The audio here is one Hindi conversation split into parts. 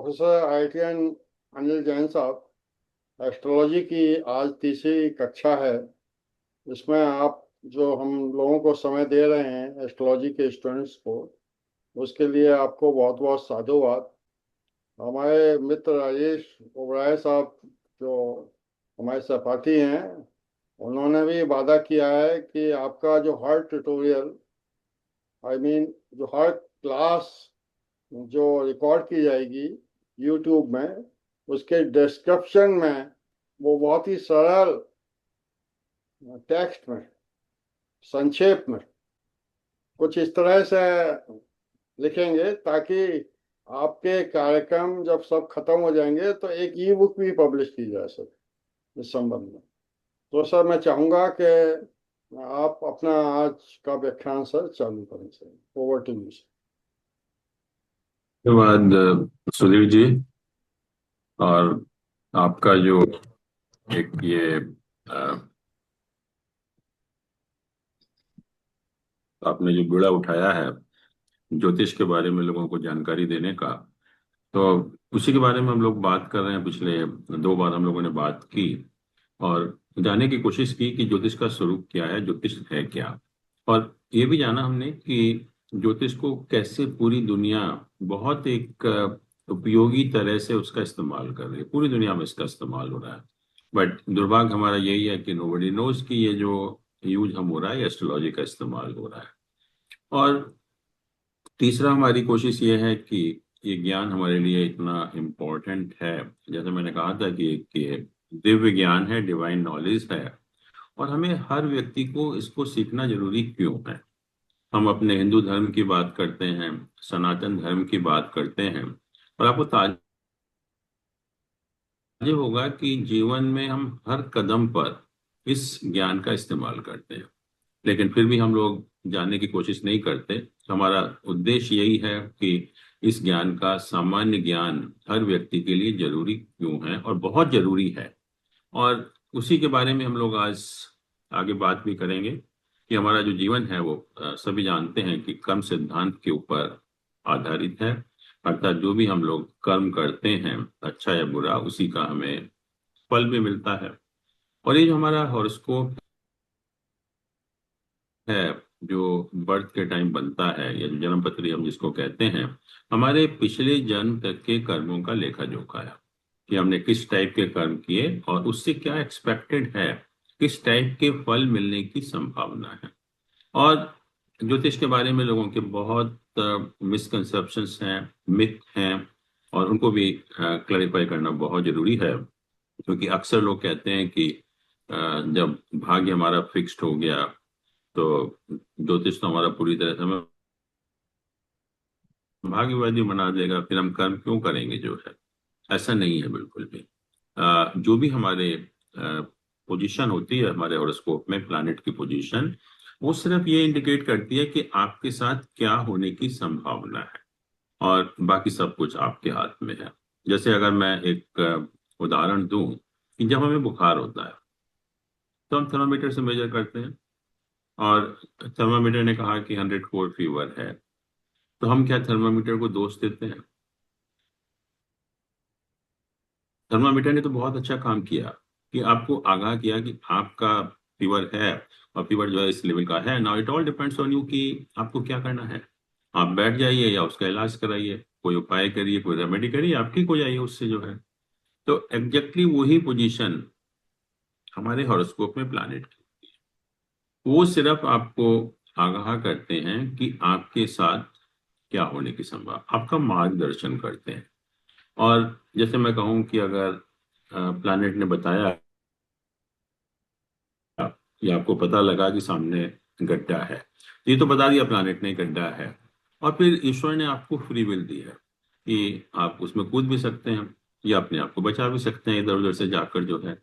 प्रोफेसर आईटीएन अनिल जैन साहब, एस्ट्रोलॉजी की आज तीसरी कक्षा है। इसमें आप जो हम लोगों को समय दे रहे हैं एस्ट्रोलॉजी के स्टूडेंट्स को, उसके लिए आपको बहुत बहुत साधुवाद। हमारे मित्र राजेश ओबराय साहब जो हमारे सहपाठी हैं, उन्होंने भी वादा किया है कि आपका जो हर ट्यूटोरियल, जो हर क्लास जो रिकॉर्ड की जाएगी यूट्यूब में, उसके डिस्क्रिप्शन में वो बहुत ही सरल टेक्स्ट में, संक्षेप में कुछ इस तरह से लिखेंगे ताकि आपके कार्यक्रम जब सब खत्म हो जाएंगे तो एक ई बुक भी पब्लिश की जा सके इस संबंध में। तो सर, मैं चाहूंगा कि आप अपना आज का व्याख्यान सर चालू करें। Sir, over to you. धन्यवाद सुधीर जी। और आपका जो एक ये आपने जो बीड़ा उठाया है ज्योतिष के बारे में लोगों को जानकारी देने का, तो उसी के बारे में हम लोग बात कर रहे हैं। पिछले 2 बार हम लोगों ने बात की और जानने की कोशिश की कि ज्योतिष का स्वरूप क्या है, ज्योतिष है क्या। और ये भी जाना हमने कि ज्योतिष को कैसे पूरी दुनिया बहुत एक उपयोगी तरह से उसका इस्तेमाल कर रही है। पूरी दुनिया में इसका इस्तेमाल हो रहा है। बट दुर्भाग्य हमारा यही है कि नोबडी नोज कि ये जो यूज हम हो रहा है एस्ट्रोलॉजी का इस्तेमाल हो रहा है। और तीसरा हमारी कोशिश ये है कि ये ज्ञान हमारे लिए इतना इम्पोर्टेंट है। जैसे मैंने कहा था कि ये दिव्य ज्ञान है, डिवाइन नॉलेज है, और हमें हर व्यक्ति को इसको सीखना जरूरी क्यों है। हम अपने हिंदू धर्म की बात करते हैं, सनातन धर्म की बात करते हैं, और आपको ताज्जुब होगा कि जीवन में हम हर कदम पर इस ज्ञान का इस्तेमाल करते हैं, लेकिन फिर भी हम लोग जानने की कोशिश नहीं करते। तो हमारा उद्देश्य यही है कि इस ज्ञान का सामान्य ज्ञान हर व्यक्ति के लिए जरूरी क्यों है और बहुत जरूरी है। और उसी के बारे में हम लोग आज आगे बात भी करेंगे कि हमारा जो जीवन है वो सभी जानते हैं कि कर्म सिद्धांत के ऊपर आधारित है। अर्थात जो भी हम लोग कर्म करते हैं, अच्छा या बुरा, उसी का हमें फल भी मिलता है। और ये जो हमारा हॉरोस्कोप है, जो बर्थ के टाइम बनता है या जो जन्म पत्री हम जिसको कहते हैं, हमारे पिछले जन्म तक के कर्मों का लेखा जोखा है कि हमने किस टाइप के कर्म किए और उससे क्या एक्सपेक्टेड है, किस टाइप के फल मिलने की संभावना है। और ज्योतिष के बारे में लोगों के बहुत मिसकंसेप्शंस हैं, मिथ हैं, और उनको भी क्लैरिफाई करना बहुत जरूरी है। क्योंकि अक्सर लोग कहते हैं कि जब भाग्य हमारा फिक्स्ड हो गया तो ज्योतिष तो हमारा पूरी तरह से हमें भाग्यवादी बना देगा, फिर हम कर्म क्यों करेंगे जो है। ऐसा नहीं है बिल्कुल भी। जो भी हमारे पोजीशन होती है हमारे हॉरोस्कोप में, प्लैनेट की पोजीशन, वो सिर्फ ये इंडिकेट करती है कि आपके साथ क्या होने की संभावना है, और बाकी सब कुछ आपके हाथ में है। जैसे अगर मैं एक उदाहरण दूं कि जब हमें बुखार होता है तो हम थर्मामीटर से मेजर करते हैं, और थर्मामीटर ने कहा कि 104 फीवर है, तो हम क्या थर्मामीटर को दोष देते हैं? थर्मामीटर ने तो बहुत अच्छा काम किया कि आपको आगाह किया कि आपका फीवर है, और फीवर जो है इस लेवल का है। Now it all depends on you कि आपको क्या करना है। आप बैठ जाइए या उसका इलाज कराइए, कोई उपाय करिए, कोई रेमेडी करिए, आप ठीक हो जाइए उससे जो है। तो एग्जैक्टली वही पोजीशन हमारे हॉरोस्कोप में प्लैनेट की, वो सिर्फ आपको आगाह करते हैं कि आपके साथ क्या होने की संभावना, आपका मार्गदर्शन करते हैं। और जैसे मैं कहूँ कि अगर प्लैनेट ने बताया कि आपको पता लगा कि सामने गड्ढा है, तो ये तो बता दिया प्लैनेट ने गड्ढा है, और फिर ईश्वर ने आपको फ्री विल दी है कि आप उसमें कूद भी सकते हैं या अपने आप को बचा भी सकते हैं इधर उधर से जाकर जो है।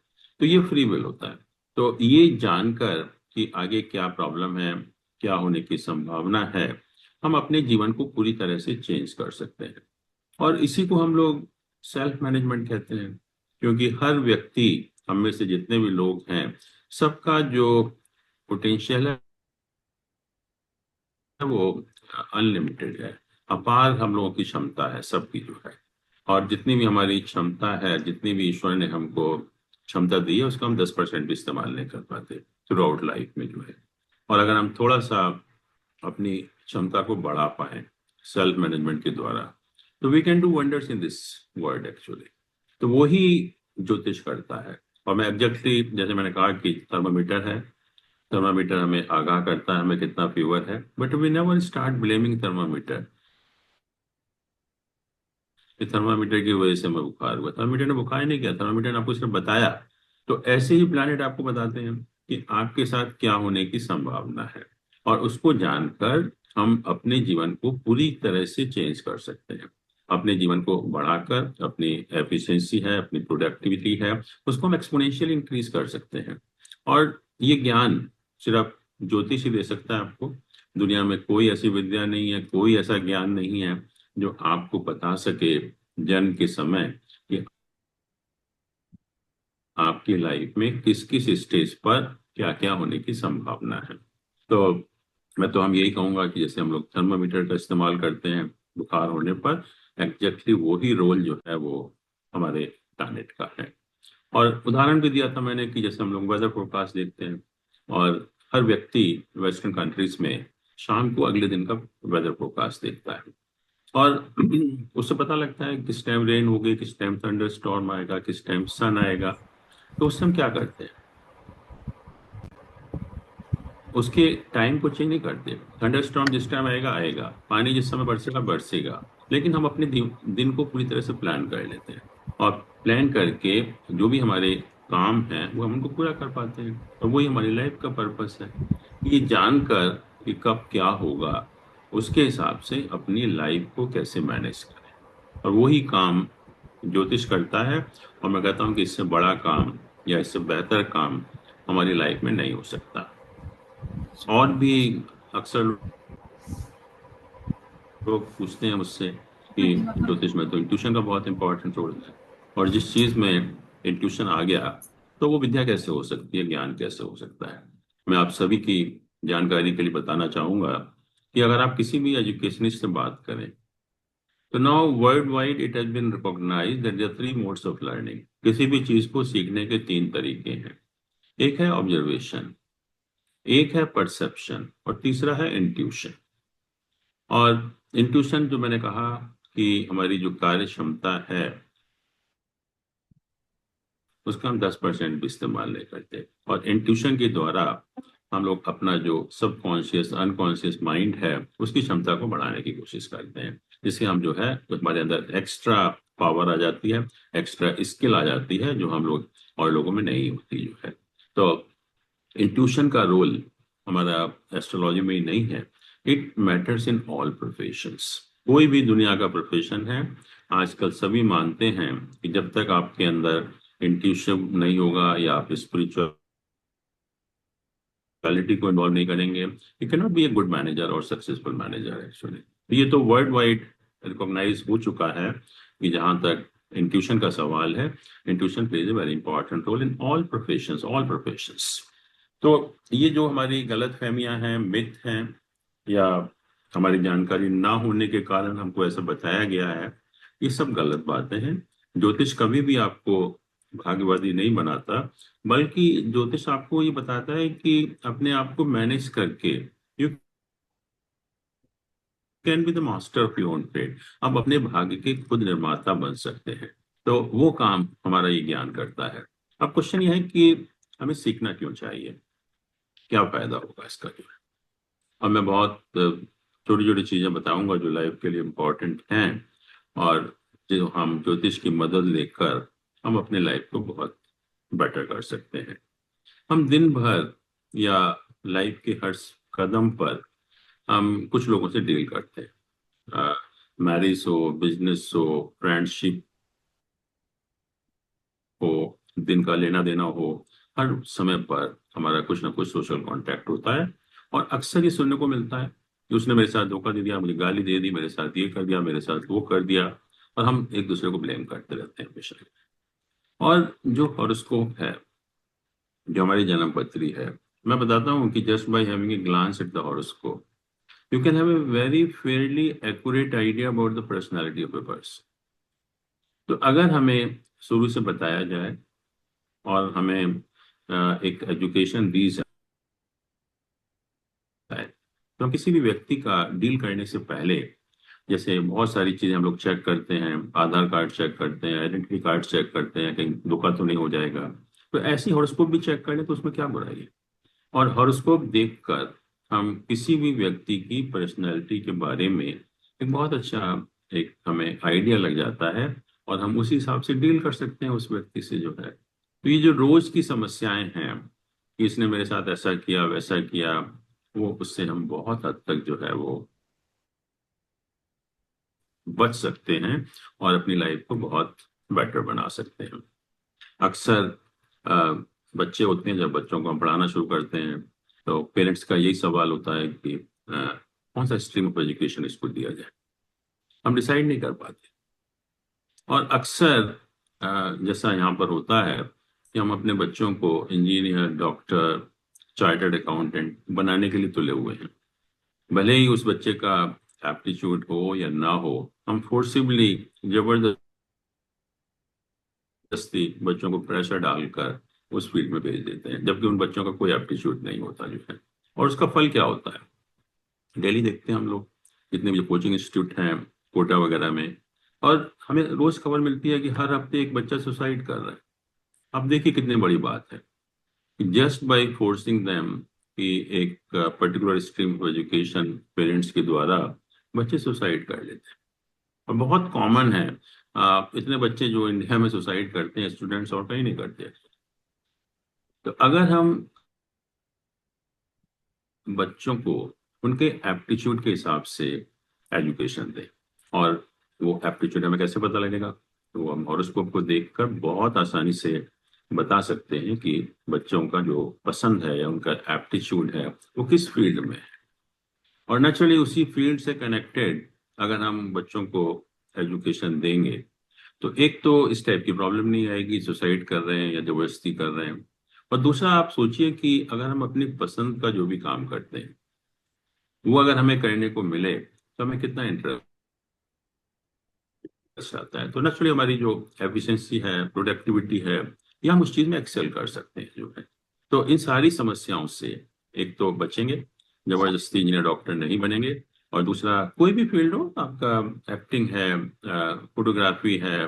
तो ये फ्री विल होता है। तो ये जानकर कि आगे क्या प्रॉब्लम है, क्या होने की संभावना है, हम अपने जीवन को पूरी तरह से चेंज कर सकते हैं। और इसी को हम लोग सेल्फ मैनेजमेंट कहते हैं। क्योंकि हर व्यक्ति, हम में से जितने भी लोग हैं, सबका जो पोटेंशियल है वो अनलिमिटेड है। अपार हम लोगों की क्षमता है सबकी जो है। और जितनी भी हमारी क्षमता है, जितनी भी ईश्वर ने हमको क्षमता दी है, उसका हम 10% भी इस्तेमाल नहीं कर पाते थ्रू आउट लाइफ में जो है। और अगर हम थोड़ा सा अपनी क्षमता को बढ़ा पाए सेल्फ मैनेजमेंट के द्वारा, तो we can do wonders in this world actually. तो वो ही ज्योतिष करता है। और मैं एग्जैक्टली जैसे मैंने कहा कि थर्मामीटर है, थर्मामीटर हमें आगाह करता है हमें कितना फीवर है, but we never start blaming thermometer कि थर्मामीटर की वजह से हमें बुखार हुआ। थर्मामीटर ने बुखार नहीं किया, थर्मामीटर ने आपको सिर्फ बताया। तो ऐसे ही प्लैनेट आपको बताते हैं कि आपके साथ क्या होने की संभावना है, और उसको जानकर हम अपने जीवन को पूरी तरह से चेंज कर सकते हैं। अपने जीवन को बढ़ाकर अपनी एफिशिएंसी है, अपनी प्रोडक्टिविटी है, उसको हम एक्सपोनेंशियल इंक्रीज कर सकते हैं। और ये ज्ञान सिर्फ ज्योतिष ही दे सकता है आपको। दुनिया में कोई ऐसी विद्या नहीं है, कोई ऐसा ज्ञान नहीं है जो आपको बता सके जन्म के समय कि आपकी लाइफ में किस किस स्टेज पर क्या क्या होने की संभावना है। तो मैं तो हम यही कहूंगा कि जैसे हम लोग थर्मामीटर का इस्तेमाल करते हैं बुखार होने पर, एग्जैक्टली वो ही रोल जो है वो हमारे प्लानिट का है। और उदाहरण भी दिया था मैंने कि जैसे हम लोग वेदर फोरकास्ट देखते हैं, और हर व्यक्ति वेस्टर्न कंट्रीज में शाम को अगले दिन का वेदर फोरकास्ट देखता है। और उससे पता लगता है किस टाइम रेन होगी, किस टाइम थंडर स्टॉर्म आएगा, किस टाइम सन आएगा। तो उससे हम क्या करते हैं, उसके टाइम को चेंज नहीं करते। थंडर स्टॉर्म जिस टाइम आएगा आएगा, पानी जिस समय बरसेगा बरसेगा, लेकिन हम अपने दिन को पूरी तरह से प्लान कर लेते हैं। और प्लान करके जो भी हमारे काम हैं वो हम उनको पूरा कर पाते हैं। और वही हमारी लाइफ का पर्पस है, ये जानकर कि कब क्या होगा, उसके हिसाब से अपनी लाइफ को कैसे मैनेज करें। और वही काम ज्योतिष करता है। और मैं कहता हूँ कि इससे बड़ा काम या इससे बेहतर काम हमारी लाइफ में नहीं हो सकता। और भी अक्सर लोग पूछते हैं मुझसे कि ज्योतिष में तो इंट्यूशन का बहुत इंपॉर्टेंट रोल है, और जिस चीज में इंट्यूशन आ गया तो वो विद्या कैसे हो सकती है, ज्ञान कैसे हो सकता है। मैं आप सभी की जानकारी के लिए बताना चाहूंगा कि अगर आप किसी भी एजुकेशनिस्ट से बात करें, तो now worldwide it has been recognised that there are three modes of learning. किसी भी चीज को सीखने के तीन तरीके हैं। एक है ऑब्जर्वेशन, एक है परसेप्शन, और तीसरा है इंट्यूशन। और इंट्यूशन जो मैंने कहा कि हमारी जो कार्य क्षमता है उसका हम 10% भी इस्तेमाल नहीं करते। और इंट्यूशन के द्वारा हम लोग अपना जो सबकॉन्शियस अनकॉन्शियस माइंड है उसकी क्षमता को बढ़ाने की कोशिश करते हैं, जिससे हम जो है हमारे अंदर एक्स्ट्रा पावर आ जाती है, एक्स्ट्रा स्किल आ जाती है जो हम लोग और लोगों में नहीं होती जो है। तो इंट्यूशन का रोल हमारा एस्ट्रोलॉजी में ही नहीं है, it matters in all professions. कोई भी दुनिया का प्रोफेशन है, आजकल सभी मानते हैं कि जब तक आपके अंदर इंट्यूशन नहीं होगा या आप स्पिरिचुअलिटी को इन्वॉल्व नहीं करेंगे, you can not be a good manager और सक्सेसफुल मैनेजर एक्चुअली। ये तो वर्ल्ड वाइड रिकॉग्नाइज हो चुका है कि जहां तक इंट्यूशन का सवाल है, intuition plays a very important role in all professions, all professions. तो ये जो हमारी गलत फहमियां हैं, मिथ हैं, या हमारी जानकारी ना होने के कारण हमको ऐसा बताया गया है, ये सब गलत बातें हैं। ज्योतिष कभी भी आपको भाग्यवादी नहीं बनाता, बल्कि ज्योतिष आपको ये बताता है कि अपने आप को मैनेज करके you can be the master of your own fate. आप अपने भाग्य के खुद निर्माता बन सकते हैं। तो वो काम हमारा ये ज्ञान करता है। अब क्वेश्चन ये है कि हमें सीखना क्यों चाहिए, क्या फायदा होगा इसका जो है। और मैं बहुत छोटी छोटी चीजें बताऊंगा जो लाइफ के लिए इम्पोर्टेंट हैं, और जो हम ज्योतिष की मदद लेकर हम अपने लाइफ को बहुत बेटर कर सकते हैं। हम दिन भर या लाइफ के हर कदम पर हम कुछ लोगों से डील करते हैं, मैरिज हो, बिजनेस हो, फ्रेंडशिप हो, दिन का लेना देना हो, हर समय पर हमारा कुछ ना कुछ सोशल कांटेक्ट होता है। और अक्सर ये सुनने को मिलता है कि उसने मेरे साथ धोखा दे दिया, मुझे गाली दे दी, मेरे साथ ये कर दिया, मेरे साथ वो कर दिया। और हम एक दूसरे को ब्लेम करते रहते हैं हमेशा। और जो हॉरोस्कोप है, जो हमारी जन्म पत्री है, मैं बताता हूँ कि just by having a glance at the horoscope you can have a very fairly accurate idea about the personality of a person. तो अगर हमें शुरू से बताया जाए और हमें एक एजुकेशन दी जाए, तो हम किसी भी व्यक्ति का डील करने से पहले, जैसे बहुत सारी चीजें हम लोग चेक करते हैं, आधार कार्ड चेक करते हैं, आइडेंटिटी कार्ड चेक करते हैं, कहीं धोखा तो नहीं हो जाएगा, तो ऐसी हॉरोस्कोप भी चेक कर लें तो उसमें क्या बुराई है। और हॉरोस्कोप देखकर हम किसी भी व्यक्ति की पर्सनैलिटी के बारे में एक बहुत अच्छा एक हमें आइडिया लग जाता है, और हम उसी हिसाब से डील कर सकते हैं उस व्यक्ति से जो है। तो ये जो रोज की समस्याएं हैं कि इसने मेरे साथ ऐसा किया वैसा किया, वो उससे हम बहुत हद तक जो है वो बच सकते हैं और अपनी लाइफ को बहुत बेटर बना सकते हैं। अक्सर अ, बच्चे होते हैं, जब बच्चों को हम पढ़ाना शुरू करते हैं तो पेरेंट्स का यही सवाल होता है कि कौन सा स्ट्रीम ऑफ एजुकेशन इसको दिया जाए। हम डिसाइड नहीं कर पाते, और अक्सर जैसा यहाँ पर होता है कि हम अपने बच्चों को इंजीनियर, डॉक्टर, चार्टर्ड अकाउंटेंट बनाने के लिए तुले हुए हैं। भले ही उस बच्चे का एप्टीट्यूड हो या ना हो, हम फोर्सिबली, जबरदस्ती बच्चों को प्रेशर डालकर उस फील्ड में भेज देते हैं, जबकि उन बच्चों का कोई एप्टीट्यूड नहीं होता जो है। और उसका फल क्या होता है, डेली देखते हैं हम लोग, जितने भी कोचिंग इंस्टीट्यूट हैं कोटा वगैरह में, और हमें रोज खबर मिलती है कि हर हफ्ते एक बच्चा सुसाइड कर रहा है। अब देखिए कितनी बड़ी बात है कि जस्ट बाय फोर्सिंग देम कि एक particular stream of education parents के द्वारा बच्चे सुसाइड कर लेते हैं। और बहुत कॉमन है, इतने बच्चे जो इंडिया में सुसाइड करते हैं स्टूडेंट्स, और कहीं नहीं करते। तो अगर हम बच्चों को उनके एप्टीट्यूड के हिसाब से एजुकेशन दें, और वो एप्टीट्यूड हमें कैसे पता लगेगा, तो हम हॉरोस्कोप को देखकर बहुत आसानी से बता सकते हैं कि बच्चों का जो पसंद है या उनका एप्टीट्यूड है वो किस फील्ड में है। और नेचुरली उसी फील्ड से कनेक्टेड अगर हम बच्चों को एजुकेशन देंगे, तो एक तो इस टाइप की प्रॉब्लम नहीं आएगी, सुसाइड कर रहे हैं या जबरदस्ती कर रहे हैं। और दूसरा, आप सोचिए कि अगर हम अपनी पसंद का जो भी काम करते हैं वो अगर हमें करने को मिले तो हमें कितना इंटरेस्ट आता है। तो नेचुरली हमारी जो एफिशिएंसी है, प्रोडक्टिविटी है, ये हम उस चीज में एक्सेल कर सकते हैं जो है। तो इन सारी समस्याओं से एक तो बचेंगे, जबरदस्ती इंजीनियर डॉक्टर नहीं बनेंगे। और दूसरा, कोई भी फील्ड हो, आपका एक्टिंग है, फोटोग्राफी है,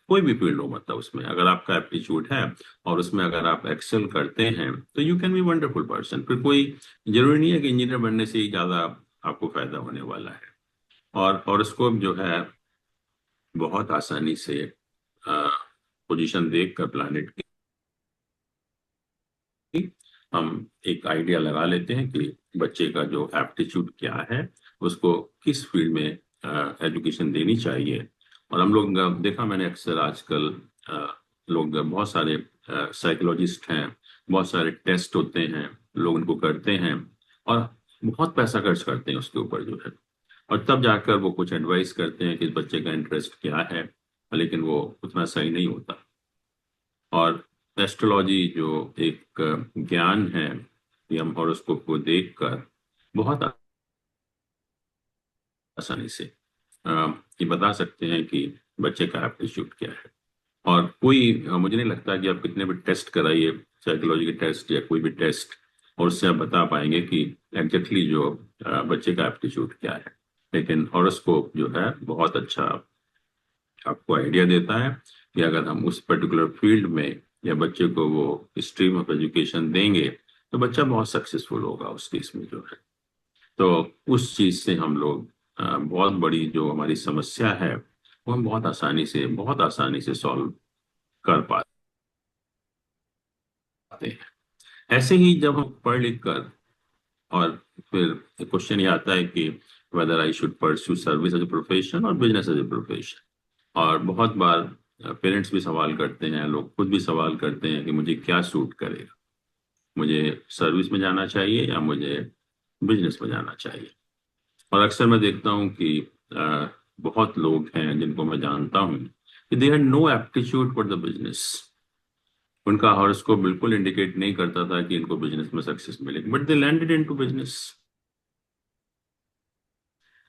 कोई भी फील्ड हो, मतलब उसमें अगर आपका एप्टीट्यूड है और उसमें अगर आप एक्सेल करते हैं तो you can B wonderful person. फिर कोई जरूरी नहीं है कि इंजीनियर बनने से ही ज्यादा आपको फायदा होने वाला है। और हॉरोस्कोप जो है बहुत आसानी से पोजीशन देख कर प्लानिट की हम एक आइडिया लगा लेते हैं कि बच्चे का जो एप्टीट्यूड क्या है, उसको किस फील्ड में एजुकेशन देनी चाहिए। और हम लोग देखा मैंने अक्सर आजकल लोग बहुत सारे साइकोलॉजिस्ट हैं, बहुत सारे टेस्ट होते हैं, लोग उनको करते हैं और बहुत पैसा खर्च करते हैं उसके ऊपर जो है। और तब जाकर वो कुछ एडवाइस करते हैं कि इस बच्चे का इंटरेस्ट क्या है, लेकिन वो उतना सही नहीं होता। और एस्ट्रोलॉजी जो एक ज्ञान है कि हम हॉरोस्कोप को देखकर बहुत आसानी से अ, ये बता सकते हैं कि बच्चे का एप्टीट्यूड क्या है। और कोई मुझे नहीं लगता कि आप कितने भी टेस्ट कराइए, साइकोलॉजी के टेस्ट या कोई भी टेस्ट, और उससे आप बता पाएंगे कि एग्जैक्टली जो बच्चे का एप्टीट्यूड क्या है। लेकिन हॉरोस्कोप जो है बहुत अच्छा आपको आइडिया देता है कि अगर हम उस पर्टिकुलर फील्ड में या बच्चे को वो स्ट्रीम ऑफ एजुकेशन देंगे तो बच्चा बहुत सक्सेसफुल होगा उस केस में जो है। तो उस चीज से हम लोग बहुत बड़ी जो हमारी समस्या है वो हम बहुत आसानी से सॉल्व कर पाते हैं। ऐसे ही जब हम पढ़ लिख कर, और फिर क्वेश्चन ये आता है कि whether I should pursue service as a profession और बिजनेस एज ए प्रोफेशन। और बहुत बार पेरेंट्स भी सवाल करते हैं, लोग खुद भी सवाल करते हैं कि मुझे क्या सूट करेगा, मुझे सर्विस में जाना चाहिए या मुझे बिजनेस में जाना चाहिए। और अक्सर मैं देखता हूँ कि बहुत लोग हैं जिनको मैं जानता हूँ कि they had no aptitude for the business. उनका हॉरोस्कोप बिल्कुल इंडिकेट नहीं करता था कि इनको बिजनेस में सक्सेस मिलेगी, but they landed into business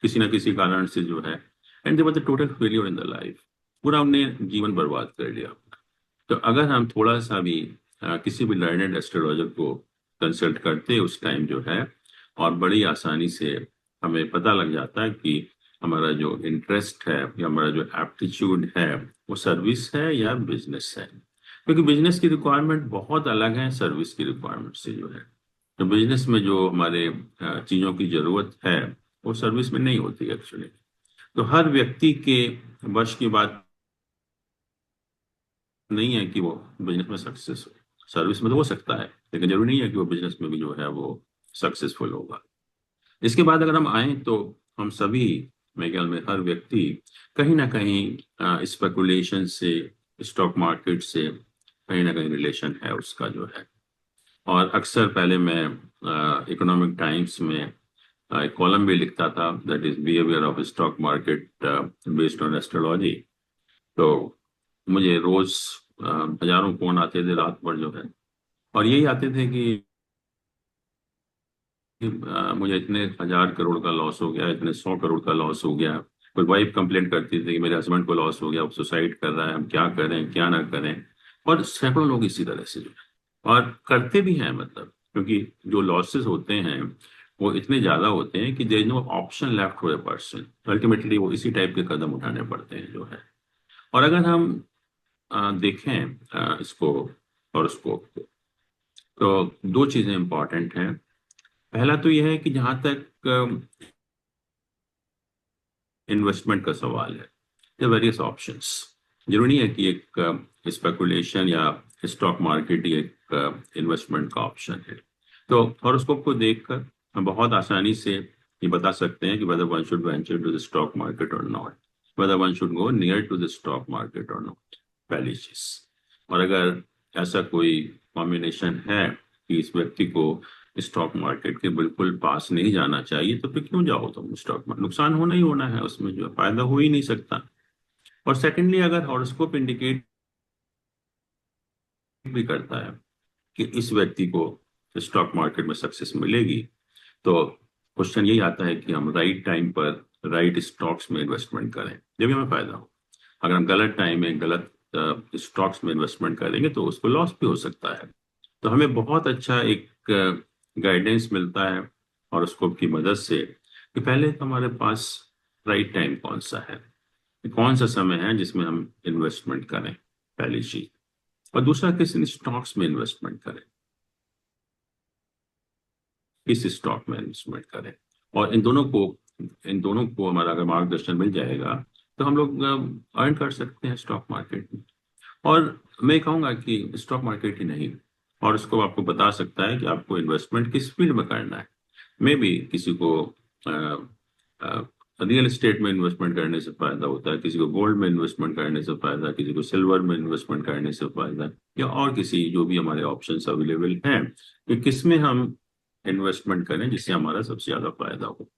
किसी ना किसी कारण से जो है, and they were the total failure in the life. पूरा उनने जीवन बर्बाद कर लिया। तो अगर हम थोड़ा सा भी किसी भी लर्नेड एस्ट्रोलॉजर को कंसल्ट करते उस टाइम जो है, और बड़ी आसानी से हमें पता लग जाता है कि हमारा जो इंटरेस्ट है या हमारा जो एप्टीट्यूड है वो सर्विस है या बिजनेस है। क्योंकि बिजनेस की रिक्वायरमेंट बहुत अलग है सर्विस की रिक्वायरमेंट से जो है। तो बिजनेस में जो हमारे चीज़ों की जरूरत है वो सर्विस में नहीं होती एक्चुअली। तो हर व्यक्ति के वश की बात नहीं है कि वो बिजनेस में सक्सेस हो। सर्विस में तो हो सकता है, लेकिन जरूरी नहीं है कि वो बिजनेस में भी जो है वो सक्सेसफुल होगा। इसके बाद अगर हम आए तो हम सभी, मेरे ख्याल में हर व्यक्ति कहीं ना कहीं स्पेकुलेशन से, स्टॉक मार्केट से कहीं ना कहीं रिलेशन है उसका जो है। और अक्सर पहले मैं इकोनॉमिक टाइम्स में एक कॉलम भी लिखता था, that is behaviour of stock market based on astrology. तो मुझे रोज हजारों फोन आते थे रात भर जो है, और यही आते थे कि मुझे इतने 1,000 करोड़ का लॉस हो गया, इतने 100 करोड़ का लॉस हो गया। कोई वाइफ कंप्लेंट करती थी कि मेरे हस्बैंड को लॉस हो गया, वो सुसाइड कर रहा है, हम क्या करें क्या ना करें। और सैकड़ों लोग इसी तरह से जो है, और करते भी हैं, मतलब क्योंकि जो लॉसेस होते हैं वो इतने ज्यादा होते हैं कि there is no option left for a person. Ultimately वो इसी टाइप के कदम उठाने पड़ते हैं जो है। और अगर हम देखें इसको और उसको, तो दो चीजें इंपॉर्टेंट हैं। पहला तो यह है कि जहां तक इन्वेस्टमेंट का सवाल है, वेरियस ऑप्शंस। जरूरी नहीं है कि एक स्पेकुलेशन या स्टॉक मार्केट ही एक इन्वेस्टमेंट का ऑप्शन है। तो हॉरोस्कोप को देखकर हम बहुत आसानी से ये बता सकते हैं कि whether one should venture to the stock market or not, whether one should go near to the stock market or not, पहली चीज। और अगर ऐसा कोई कॉम्बिनेशन है कि इस व्यक्ति को स्टॉक मार्केट के बिल्कुल पास नहीं जाना चाहिए, तो फिर क्यों जाओ तुम स्टॉक मार्केट, नुकसान होना ही होना है उसमें, जो है फायदा हो ही नहीं सकता। और सेकेंडली, अगर हॉरोस्कोप इंडिकेट भी करता है कि इस व्यक्ति को स्टॉक मार्केट में सक्सेस मिलेगी, तो क्वेश्चन यही आता है कि हम राइट टाइम पर राइट स्टॉक्स में इन्वेस्टमेंट करें जब भी हमें फायदा हो। अगर हम गलत टाइम में गलत स्टॉक्स में इन्वेस्टमेंट करेंगे तो उसको लॉस भी हो सकता है। तो हमें बहुत अच्छा एक गाइडेंस मिलता है हॉरोस्कोप की मदद से कि पहले तो हमारे पास राइट टाइम कौन सा है, कौन सा समय है जिसमें हम इन्वेस्टमेंट करें, पहली चीज। और दूसरा, किस स्टॉक्स में इन्वेस्टमेंट करें, किस स्टॉक में इन्वेस्टमेंट करें। और इन दोनों को हमारा अगर मार्गदर्शन मिल जाएगा तो हम लोग अर्न कर सकते हैं स्टॉक मार्केट में। और मैं कहूंगा कि स्टॉक मार्केट ही नहीं, और उसको आपको बता सकता है कि आपको इन्वेस्टमेंट किस फील्ड में करना है। मे भी किसी को रियल एस्टेट में इन्वेस्टमेंट करने से फायदा होता है, किसी को गोल्ड में इन्वेस्टमेंट करने से फायदा, किसी को सिल्वर में इन्वेस्टमेंट करने से फायदा, या और किसी जो भी हमारे ऑप्शंस अवेलेबल हैं कि किस में हम इन्वेस्टमेंट करें जिससे हमारा सबसे ज्यादा फायदा हो।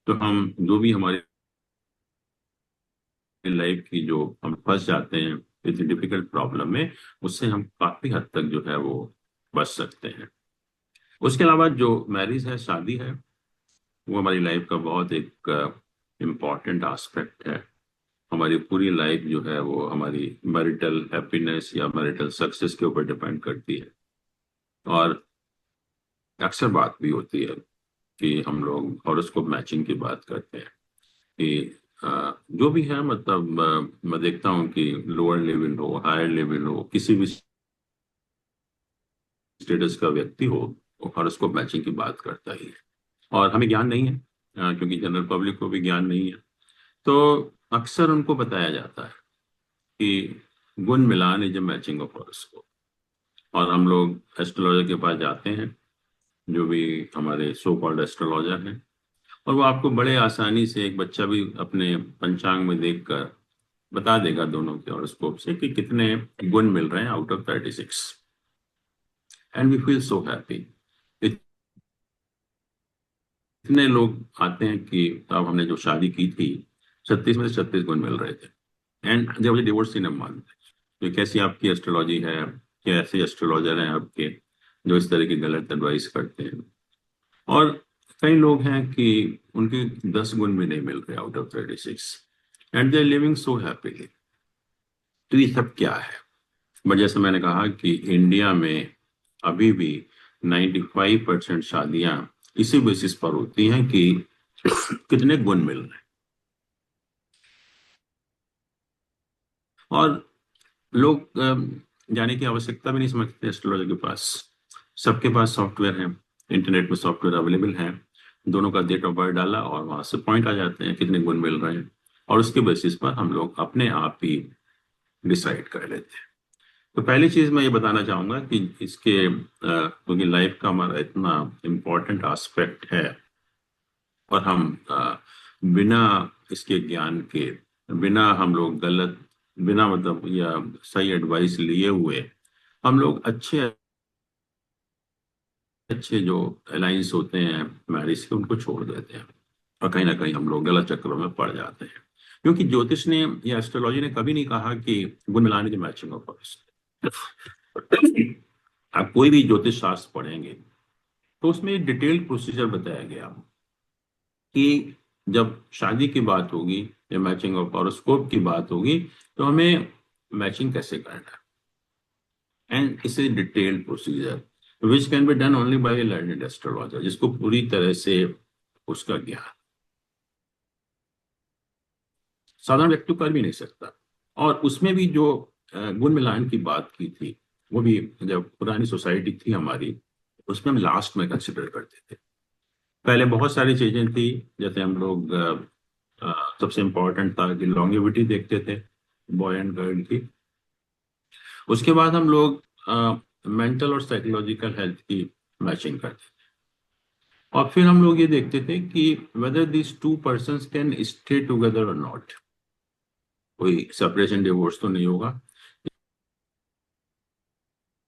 तो हम जो भी हमारे लाइफ की जो हम फंस जाते हैं इतनी डिफिकल्ट प्रॉब्लम में, उससे हम काफी हद तक जो है वो बच सकते हैं। उसके अलावा जो मैरिज है, शादी है, वो हमारी लाइफ का बहुत एक इम्पॉर्टेंट एस्पेक्ट है। हमारी पूरी लाइफ जो है वो हमारी मैरिटल हैप्पीनेस या मैरिटल सक्सेस के ऊपर डिपेंड करती है। और अक्सर बात भी होती है कि हम लोग हॉरोस्कोप मैचिंग की बात करते हैं कि जो भी है, मतलब मैं देखता हूँ कि लोअर लेवल हो, हायर लेवल हो, किसी भी स्टेटस का व्यक्ति हो, वो हॉरोस्कोप मैचिंग की बात करता ही है। और हमें ज्ञान नहीं है, क्योंकि जनरल पब्लिक को भी ज्ञान नहीं है, तो अक्सर उनको बताया जाता है कि guna milan is a matching of horoscope. और हम लोग एस्ट्रोलॉजर के पास जाते हैं, जो भी हमारे सो कॉल्ड एस्ट्रोलॉजर हैं, और वो आपको बड़े आसानी से, एक बच्चा भी अपने पंचांग में देखकर बता देगा दोनों के हॉरोस्कोप से कि कितने गुण मिल रहे हैं out of 36। And we feel so happy. इतने लोग आते हैं कि अब हमने जो शादी की थी, 36 में से 36 गुण मिल रहे थे। एंड जब मुझे डिवोर्स ही नहीं मानते, तो कैसी आपकी एस्ट्रोलॉजी है, क्या ऐसे एस्ट्रोलॉजर हैं आपके जो इस तरह की गलत एडवाइस करते हैं। और कई लोग हैं कि उनके 10 गुण भी नहीं मिल रहे out of 36, and they are living so happily. तो ये सब क्या है? जैसे मैंने कहा कि इंडिया में अभी भी 95% शादियां इसी बेसिस पर होती हैं कि कितने गुण मिल रहे हैं। और लोग जाने की आवश्यकता भी नहीं समझते एस्ट्रोलॉजर के पास। सबके पास सॉफ्टवेयर है, इंटरनेट में सॉफ्टवेयर अवेलेबल है। दोनों का डेट ऑफ बर्थ डाला और वहां से पॉइंट आ जाते हैं कितने गुण मिल रहे हैं, और उसके बेसिस पर हम लोग अपने आप ही डिसाइड कर लेते हैं। तो पहली चीज मैं ये बताना चाहूंगा कि इसके क्योंकि लाइफ का हमारा इतना इम्पोर्टेंट एस्पेक्ट है, और हम बिना इसके ज्ञान के, बिना हम लोग गलत, बिना मतलब या सही एडवाइस लिए हुए हम लोग अच्छे अच्छे जो अलायंस होते हैं मैरिज के, उनको छोड़ देते हैं, और कहीं ना कहीं हम लोग गलत चक्करों में पड़ जाते हैं। क्योंकि ज्योतिष ने या एस्ट्रोलॉजी ने कभी नहीं कहा कि गुण मिलाने की मैचिंग ऑफ आप कोई भी ज्योतिष शास्त्र पढ़ेंगे तो उसमें एक डिटेल्ड प्रोसीजर बताया गया कि जब शादी की बात होगी या मैचिंग ऑफ हॉरोस्कोप की बात होगी तो हमें मैचिंग कैसे करना है। And it's a detailed procedure which can be done only by A learned astrologer, जिसको पूरी तरह से उसका ज्ञान साधारण व्यक्ति कर भी नहीं सकता। और उसमें भी जो गुण मिलान की बात की थी, वो भी जब पुरानी सोसाइटी थी हमारी, उसमें हम लास्ट में कंसिडर करते थे। पहले बहुत सारी चीजें थी, जैसे हम लोग सबसे इम्पोर्टेंट था कि लॉन्गेविटी देखते थे बॉय एंड गर्ल की। उसके बाद हम लोग मेंटल और साइकोलॉजिकल हेल्थ की मैचिंग करते थे। और फिर हम लोग ये देखते थे कि whether this two persons can stay together और नॉट, कोई सेपरेशन डिवोर्स तो नहीं होगा,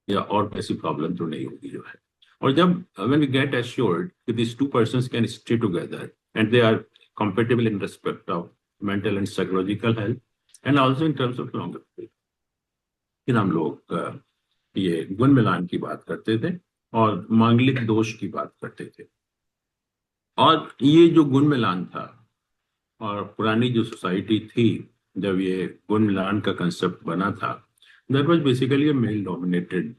या और ऐसी प्रॉब्लम तो नहीं होगी जो है। और जब व्हेन वी गेट एश्योर्ड कि this two persons can stay together and they are compatible in respect of mental and psychological health and also in terms of longevity, फिर हम लोग ये गुण मिलान की बात करते थे और मांगलिक दोष की बात करते थे। और ये जो गुण मिलान था, और पुरानी जो सोसाइटी थी जब ये गुण मिलान का कंसेप्ट बना था, that was basically a male dominated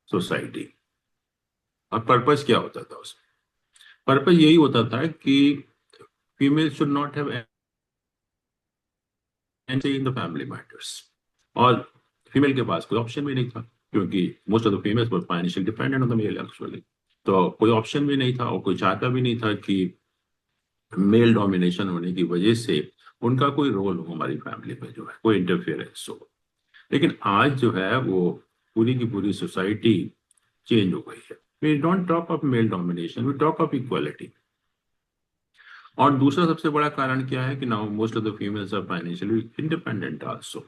society. और पर्पस क्या होता था उसमें? पर्पस यही होता था कि female should not have any in the family matters. और फीमेल के पास कोई ऑप्शन भी नहीं था, क्योंकि most of the females were financial dependent on the male actually. तो कोई ऑप्शन भी नहीं था, और कोई चाहता भी नहीं था कि मेल डोमिनेशन होने की वजह से उनका कोई रोल हो हमारी फैमिली में, जो है कोई इंटरफेरेंस हो। लेकिन आज जो है वो पूरी की पूरी सोसाइटी चेंज हो गई है। We don't talk of male domination, we talk of equality. और दूसरा सबसे बड़ा कारण क्या है कि now most of the females are financially independent also.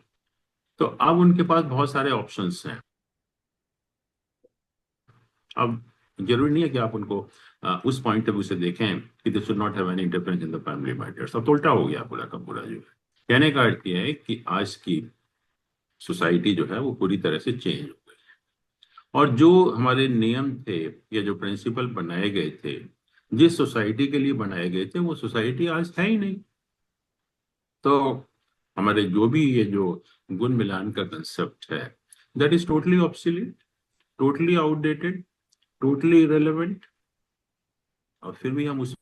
तो अब उनके पास बहुत सारे ऑप्शंस हैं। अब जरूरी नहीं है कि आप उनको उस पॉइंट ऑफ व्यू से देखें कि they should not have any interference in the family matters. अब तो उल्टा हो गया पूरा का पूरा। जो है कहने का अर्थ यह है कि आज की सोसाइटी जो है वो पूरी तरह से चेंज हो गई। और जो हमारे नियम थे या जो प्रिंसिपल बनाए गए थे, जिस सोसाइटी के लिए बनाए गए थे, वो सोसाइटी आज है ही नहीं। तो हमारे जो भी ये जो गुण मिलान का कंसेप्ट है, that is totally obsolete, totally outdated, totally irrelevant. और फिर भी हम उसी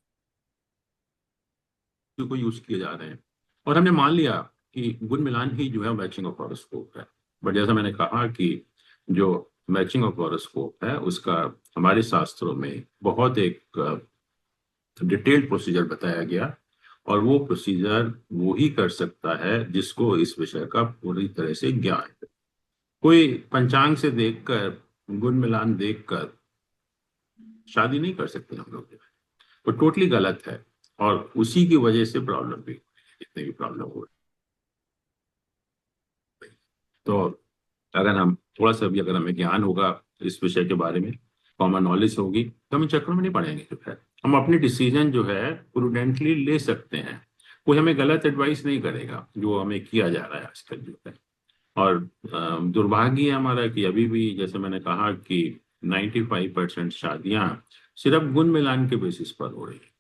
को यूज किए जा रहे हैं, और हमने मान लिया कि गुण मिलान ही जो है मैचिंग ऑफ हॉरोस्कोप है। बट जैसा मैंने कहा कि जो मैचिंग ऑफ हॉरोस्कोप है उसका हमारे शास्त्रों में बहुत एक डिटेल्ड प्रोसीजर बताया गया, और वो प्रोसीजर वो ही कर सकता है जिसको इस विषय का पूरी तरह से ज्ञान है। कोई पंचांग से देखकर, गुण मिलान देखकर शादी नहीं कर सकते हम लोग, तो टोटली गलत है। और उसी की वजह से प्रॉब्लम भी, जितने भी प्रॉब्लम हो रही। तो अगर हम थोड़ा सा भी, अगर हमें ज्ञान होगा इस विषय के बारे में, कॉमन नॉलेज होगी, तो हम इन चक्करों में नहीं पड़ेंगे। जो है हम अपने डिसीजन जो है प्रूडेंटली ले सकते हैं। कोई हमें गलत एडवाइस नहीं करेगा, जो हमें किया जा रहा है आजकल जो है। और दुर्भाग्य है हमारा कि अभी भी, जैसे मैंने कहा कि 95% शादियां सिर्फ गुण मिलान के बेसिस पर हो रही है,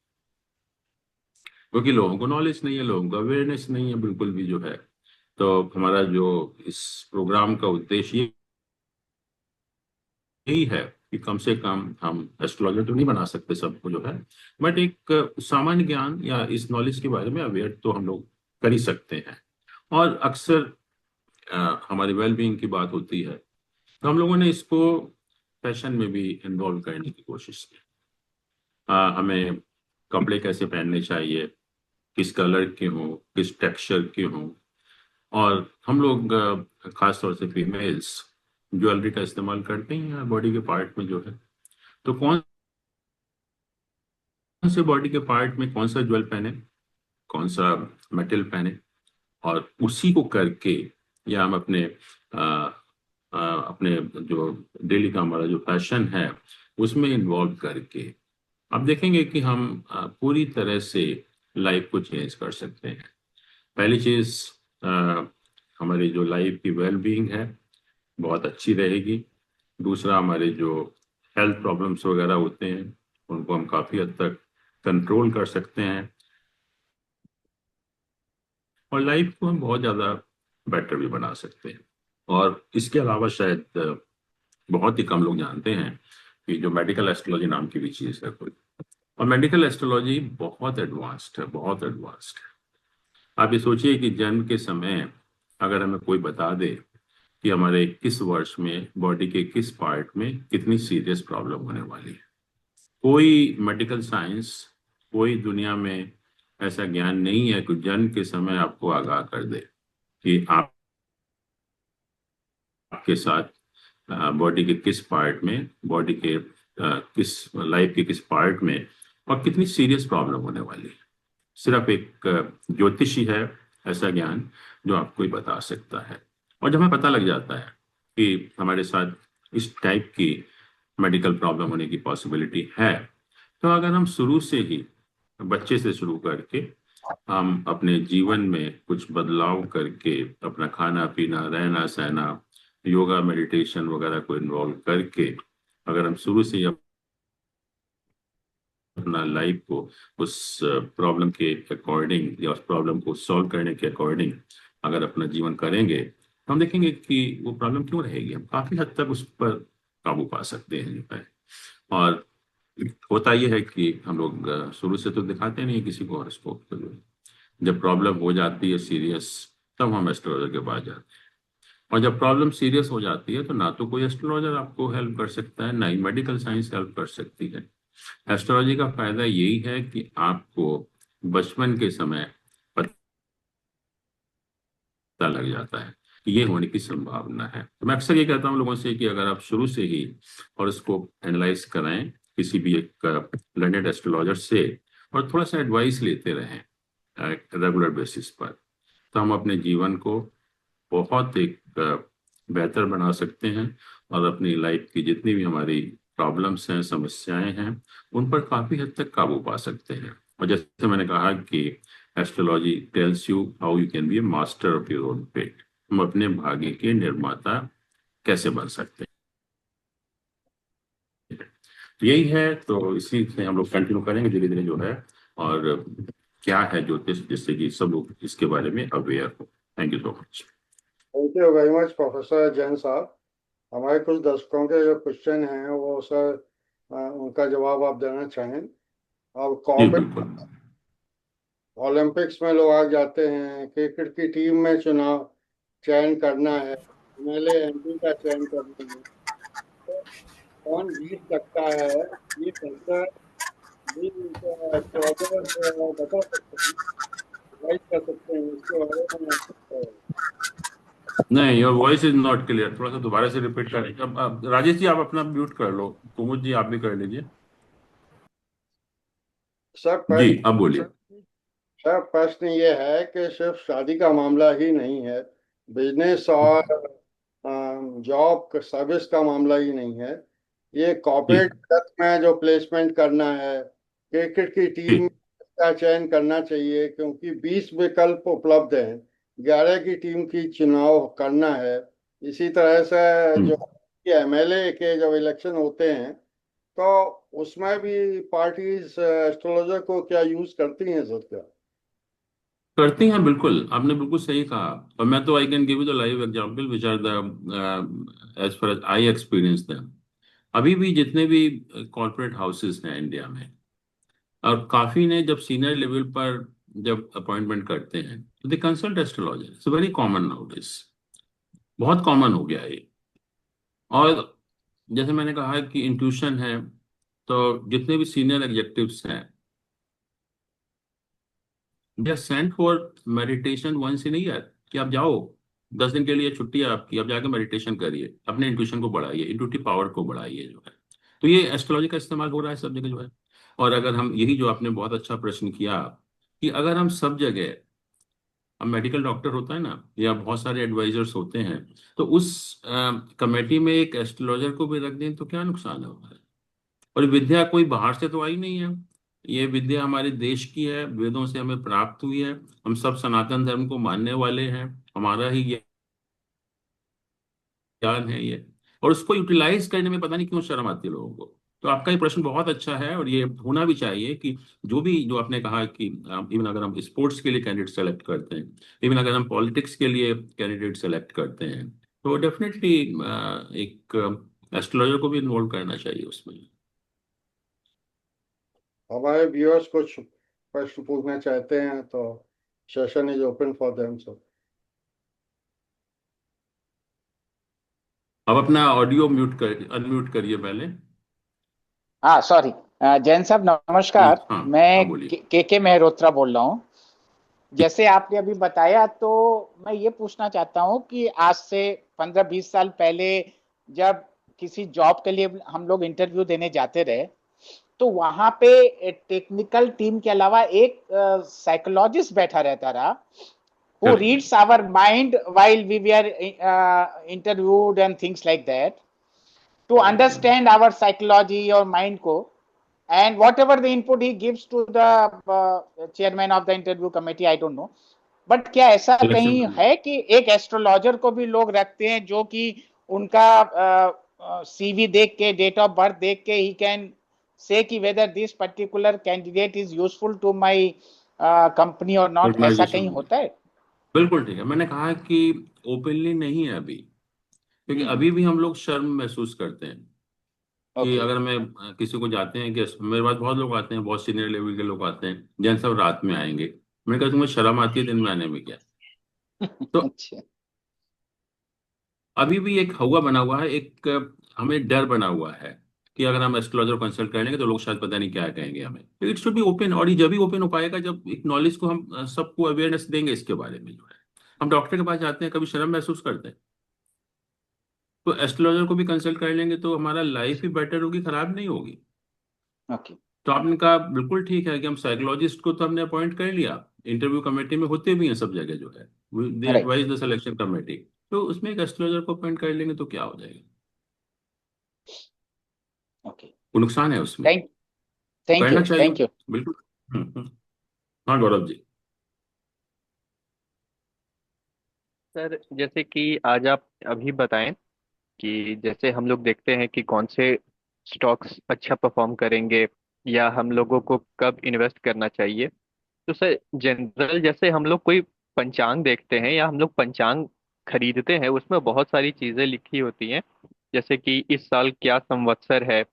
क्योंकि लोगों को नॉलेज नहीं है, लोगों को अवेयरनेस नहीं है बिल्कुल भी जो है। तो हमारा जो इस प्रोग्राम का उद्देश्य यही है कि कम से कम हम एस्ट्रोलॉजर तो नहीं बना सकते सबको जो है, बट एक सामान्य ज्ञान या इस नॉलेज के बारे में अवेयर तो हम लोग कर ही सकते हैं। और अक्सर हमारी वेलबींग की बात होती है, तो हम लोगों ने इसको फैशन में भी इन्वॉल्व करने की कोशिश की। हमें कपड़े कैसे पहनने चाहिए, किस कलर के हों, किस टेक्सचर के हों। और हम लोग खास तौर से फीमेल्स ज्वेलरी का इस्तेमाल करते हैं बॉडी के पार्ट में जो है, तो कौन से बॉडी के पार्ट में कौन सा ज्वेल पहने, कौन सा मेटल पहने, और उसी को करके या हम अपने जो डेली का हमारा जो फैशन है उसमें इन्वॉल्व करके आप देखेंगे कि हम पूरी तरह से लाइफ को चेंज कर सकते हैं। पहली चीज, हमारी जो लाइफ की वेलबींग है बहुत अच्छी रहेगी। दूसरा, हमारे जो हेल्थ प्रॉब्लम्स वगैरह होते हैं उनको हम काफी हद तक कंट्रोल कर सकते हैं, और लाइफ को हम बहुत ज्यादा बेटर भी बना सकते हैं। और इसके अलावा शायद बहुत ही कम लोग जानते हैं कि जो मेडिकल एस्ट्रोलॉजी नाम की भी चीज है कोई, और मेडिकल एस्ट्रोलॉजी बहुत एडवांस्ड है, बहुत एडवांस्ड है। आप ये सोचिए कि जन्म के समय अगर हमें कोई बता दे कि हमारे किस वर्ष में बॉडी के किस पार्ट में कितनी सीरियस प्रॉब्लम होने वाली है, कोई मेडिकल साइंस, कोई दुनिया में ऐसा ज्ञान नहीं है कि जन्म के समय आपको आगाह कर दे कि आपके साथ बॉडी के किस पार्ट में, बॉडी के किस लाइफ के किस पार्ट में और कितनी सीरियस प्रॉब्लम होने वाली है। सिर्फ एक ज्योतिषी है ऐसा ज्ञान जो आपको ही बता सकता है। और जब हमें पता लग जाता है कि हमारे साथ इस टाइप की मेडिकल प्रॉब्लम होने की पॉसिबिलिटी है, तो अगर हम शुरू से ही बच्चे से शुरू करके हम अपने जीवन में कुछ बदलाव करके अपना खाना पीना रहना सहना योगा मेडिटेशन वगैरह को इन्वॉल्व करके अगर हम शुरू से ही अपना लाइफ को उस प्रॉब्लम के अकॉर्डिंग या उस प्रॉब्लम को सॉल्व करने के अकॉर्डिंग अगर अपना जीवन करेंगे, तो हम देखेंगे कि वो प्रॉब्लम क्यों रहेगी, हम काफी हद तक उस पर काबू पा सकते हैं जो है। और होता यह है कि हम लोग शुरू से तो दिखाते नहीं किसी को हॉरोस्कोप के लिए। जब प्रॉब्लम हो जाती है सीरियस, तब हम एस्ट्रोलॉजर के पास जाते हैं। और जब प्रॉब्लम सीरियस हो जाती है तो ना तो कोई एस्ट्रोलॉजर आपको हेल्प कर सकता है, ना ही मेडिकल साइंस हेल्प कर सकती है। एस्ट्रोलॉजी का फायदा यही है कि आपको बचपन के समय पता लग जाता है कि ये होने की संभावना है। तो मैं अक्सर ये कहता हूँ लोगों से कि अगर आप शुरू से ही और इसको एनालाइज कराएं किसी भी एक लर्नेड एस्ट्रोलॉजर से और थोड़ा सा एडवाइस लेते रहें रेगुलर बेसिस पर, तो हम अपने जीवन को बहुत एक बेहतर बना सकते हैं और अपनी लाइफ की जितनी भी हमारी प्रॉब्लम्स हैं समस्याएं हैं उन पर काफी हद तक काबू पा सकते हैं। और जैसे मैंने कहा कि astrology tells you how you can be a master of your own fate, हम अपने भाग्य के निर्माता कैसे बन सकते हैं। तो यही है, तो इसी से हम लोग कंटिन्यू करेंगे धीरे धीरे जो है। और क्या है ज्योतिष, जिससे कि सब लोग इसके बारे में अवेयर हो। Thank you so much. Thank you very much professor Jain साहब। हमारे कुछ दर्शकों के जो क्वेश्चन हैं वो सर उनका जवाब आप देना चाहें। अब जी कॉर्पोरेट बिल्कुल। ओलंपिक्स में लोग आ जाते हैं, क्रिकेट की टीम में चुनाव चयन करना है, एमएलए एमपी का चयन करना है, तो कौन जीत सकता है, ये फैसला भी एस्ट्रोलॉजर बता सकते हैं, एडवाइस कर सकते हैं इसके बारे में। नहीं, your voice is not clear, थोड़ा सा दोबारा से रिपीट करें। अब राजेश जी आप अपना म्यूट कर लो, कुमुद जी आप भी कर लीजिए। सर जी प्रश्न अब बोलिए। सर प्रश्न ये है कि सिर्फ शादी का मामला ही नहीं है, बिजनेस और जॉब सर्विस का मामला ही नहीं है, ये जी कॉर्पोरेट जगत में जो प्लेसमेंट करना है, क्रिकेट की टीम जी का चयन करना चाहिए क्योंकि 20 विकल्प उपलब्ध हैं, 11 की टीम की चुनाव करना है। इसी तरह से जो हम्म। एमएलए के जब इलेक्शन होते हैं तो उसमें भी पार्टीज एस्ट्रोलॉजर को क्या यूज करती हैं सर क्या? करती हैं बिल्कुल, आपने बिल्कुल सही कहा। और मैं तो I can give you the live example which are the as far as I experience them. अभी भी जितने भी कॉर्पोरेट हाउसेस हैं इंडिया में, और काफी ने जब सीनियर लेवल पर जब अपॉइंटमेंट करते हैं तो they consult astrologer. It's very common now this, बहुत कॉमन हो गया है ये। और जैसे मैंने कहा कि इंट्यूशन है, तो जितने भी सीनियर एग्जेक्टिव्स हैं they are sent for meditation once in year, कि आप जाओ 10 दिन के लिए छुट्टी है आपकी, आप जाके मेडिटेशन करिए, अपने इंट्यूशन को बढ़ाइए, इंट्यूटिव पावर को बढ़ाइए जो है। तो ये एस्ट्रोलॉजी का इस्तेमाल हो रहा है सब जगह जो है। और अगर हम यही जो आपने बहुत अच्छा प्रश्न किया, कि अगर हम सब जगह, अब मेडिकल डॉक्टर होता है ना, या बहुत सारे एडवाइजर्स होते हैं, तो उस कमेटी में एक एस्ट्रोलॉजर को भी रख दें तो क्या नुकसान है। और विद्या कोई बाहर से तो आई नहीं है, ये विद्या हमारे देश की है, वेदों से हमें प्राप्त हुई है। हम सब सनातन धर्म को मानने वाले हैं, हमारा ही ज्ञान है ये। और उसको यूटिलाइज करने में पता नहीं क्यों शर्म आती है लोगों को। तो आपका ये प्रश्न बहुत अच्छा है, और ये होना भी चाहिए कि जो आपने कहा कि इवन अगर हम स्पोर्ट्स के लिए कैंडिडेट सेलेक्ट करते हैं, इवन अगर हम पॉलिटिक्स के लिए कैंडिडेट सेलेक्ट करते हैं, तो डेफिनेटली एक एस्ट्रोलॉजर को भी इन्वॉल्व करना चाहिए उसमें। हमारे व्यूअर्स कुछ प्रश्न पूछना चाहते हैं तो session is open for them sir. अब अपना ऑडियो म्यूट कर अनम्यूट करिए पहले। हाँ सॉरी। जैन साहब प्लीज, नमस्कार। हाँ। हाँ, मैं बोलिए। के मेहरोत्रा बोल रहा हूँ। जैसे आपने अभी बताया, तो मैं ये पूछना चाहता हूँ कि आज से 15-20 साल पहले जब किसी जॉब के लिए हम लोग इंटरव्यू देने जाते रहे, तो वहां पे टेक्निकल टीम के अलावा एक साइकोलॉजिस्ट बैठा रहता रहा, who correct. reads our mind while we were interviewed and things like that, to correct. understand our psychology or mind को, and whatever the input he gives to the chairman of the interview committee, I don't know. But क्या ऐसा सिलेक्शन कहीं करिए। है कि एक एस्ट्रोलॉजर को भी लोग रखते हैं जो कि उनका सीवी देख के, डेट ऑफ बर्थ देख के ही कैन से कि whether this particular candidate is useful to my company और नॉट? ऐसा ऑर्गेनाइजेशन कहीं में होता है? बिल्कुल ठीक है। मैंने कहा कि ओपनली नहीं है अभी, क्योंकि हम्म। अभी भी हम लोग शर्म महसूस करते हैं। कि ओके। अगर मैं किसी को जाते हैं कि मेरे पास बहुत लोग आते हैं, बहुत सीनियर लेवल के लोग आते हैं, जैन सब रात में आएंगे। मैंने कहा तुम्हें शर्म आती है दिन में आने में क्या? तो अच्छा। अभी भी एक हवा बना हुआ है, एक हमें डर बना हुआ है कि अगर हम एस्ट्रोलॉजर कंसल्ट करेंगे तो लोग शायद पता नहीं क्या कहेंगे हमें। तो इट शुड बी ओपन, और ये जब भी ओपन हो पाएगा जब एक नॉलेज को हम सबको अवेयरनेस देंगे इसके बारे में जो है। हम डॉक्टर के पास जाते हैं, कभी शर्म महसूस करते हैं, तो एस्ट्रोलॉजर को भी कंसल्ट कर लेंगे तो हमारा लाइफ ही बेटर होगी, खराब नहीं होगी। ओके। तो आपने कहा बिल्कुल ठीक है कि हम साइकोलॉजिस्ट को तो हमने अपॉइंट कर लिया, इंटरव्यू कमेटी में होते भी हैं सब जगह जो है, they write. Advise the selection committee. तो उसमें एक एस्ट्रोलॉजर को अपॉइंट कर लेंगे तो क्या हो जाएगा? ओके। कोई नुकसान है उसमें? थैंक थैंक करना यू, चाहिए। Thank you. बिल्कुल। हाँ, गौरव जी। सर, जैसे कि आज आप अभी बताएं कि जैसे हम लोग देखते हैं कि कौन से स्टॉक्स अच्छा परफॉर्म करेंगे या हम लोगों को कब इन्वेस्ट करना चाहिए। तो सर, जनरल जैसे हम लोग कोई पंचांग देखते हैं या हम लोग पंचांग खरीदते हैं, उसमें बहुत सारी चीजें लिखी होती हैं। जैसे कि इस साल क्या संवत्सर है,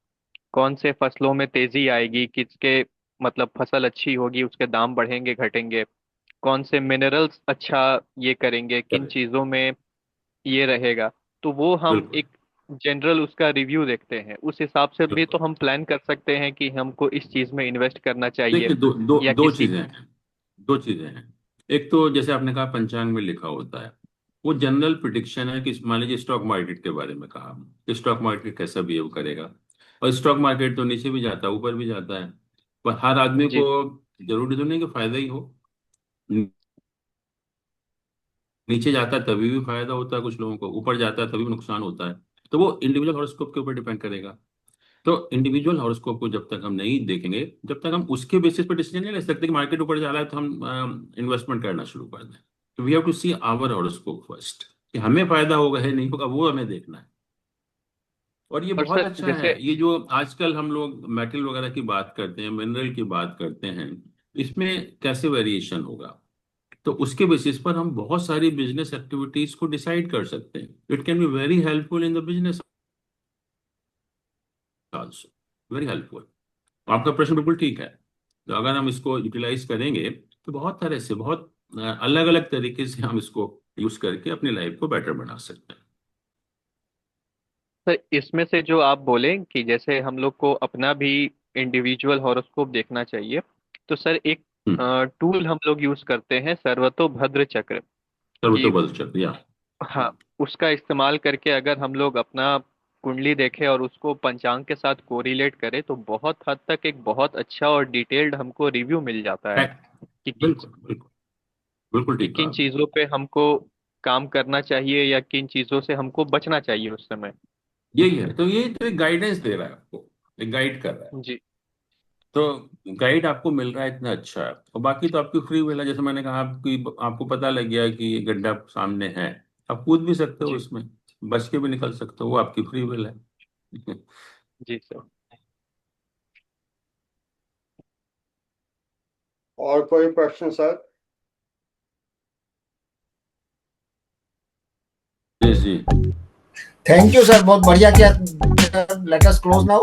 कौन से फसलों में तेजी आएगी, किसके मतलब फसल अच्छी होगी, उसके दाम बढ़ेंगे घटेंगे, कौन से मिनरल्स अच्छा ये करेंगे, किन करेक्ट। चीजों में ये रहेगा। तो वो हम बिल्कुल। एक जनरल उसका रिव्यू देखते हैं, उस हिसाब से भी तो बिल्कुल। हम प्लान कर सकते हैं कि हमको इस चीज में इन्वेस्ट करना चाहिए देखिए, दो दो या दो किसी। चीजें हैं। दो चीजें हैं। एक तो जैसे आपने कहा पंचांग में लिखा होता है, वो जनरल प्रिडिक्शन है कि मान लीजिए स्टॉक मार्केट के बारे में कहा कि स्टॉक मार्केट कैसा बिहेव करेगा। और स्टॉक मार्केट तो नीचे भी जाता है, ऊपर भी जाता है। पर हर आदमी जी। को जरूरी तो नहीं कि फायदा ही हो। नीचे जाता है तभी भी फायदा होता है कुछ लोगों को, ऊपर जाता है तभी भी नुकसान होता है। तो वो इंडिविजुअल हॉरोस्कोप के ऊपर डिपेंड करेगा। तो इंडिविजुअल हॉरोस्कोप को जब तक हम नहीं देखेंगे, जब तक हम उसके बेसिस पर डिसीजन नहीं ले सकते कि मार्केट ऊपर जा रहा है तो हम इन्वेस्टमेंट करना शुरू कर दें। तो we have to see our horoscope first, कि हमें फायदा होगा है नहीं होगा, वो हमें देखना है। और ये और बहुत सर अच्छा है, जैसे ये जो आजकल हम लोग मेटल वगैरह की बात करते हैं, मिनरल की बात करते हैं, इसमें कैसे वेरिएशन होगा। तो उसके बेसिस पर हम बहुत सारी बिजनेस एक्टिविटीज को डिसाइड कर सकते हैं। It can be very helpful in the business also, very helpful. आपका प्रश्न बिल्कुल ठीक है। तो अगर हम इसको यूटिलाइज करेंगे तो बहुत तरह से, बहुत अलग अलग तरीके से हम इसको यूज करके अपनी लाइफ को बेटर बना सकते हैं। सर इसमें से जो आप बोले कि जैसे हम लोग को अपना भी इंडिविजुअल हॉरोस्कोप देखना चाहिए, तो सर एक हम्म। टूल हम लोग यूज करते हैं सर्वतोभद्र चक्र कि सर्वतोभद्र चक्र, या हाँ, उसका इस्तेमाल करके अगर हम लोग अपना कुंडली देखें और उसको पंचांग के साथ कोरिलेट करें तो बहुत हद तक एक बहुत अच्छा और डिटेल्ड हमको रिव्यू मिल जाता है फैक्ट। कि बिल्कुल बिल्कुल, बिल्कुल ठीक कहा किन आपने। चीजों पे हमको काम करना चाहिए या किन चीजों से हमको बचना चाहिए उस समय। यही है, तो ये तो एक गाइडेंस दे रहा है आपको, एक गाइड कर रहा है। जी तो गाइड आपको मिल रहा है, इतना अच्छा है। और बाकी तो आपकी फ्री विल है, जैसे मैंने कहा, आपको पता लग गया कि ये गड्ढा सामने है, आप कूद भी सकते हो जी इसमें, बच के भी निकल सकते हो, वो आपकी फ्री विल है। जी सर। और कोई प्रश्न सर? जी जी। थैंक यू सर, बहुत बढ़िया किया। Let us close now.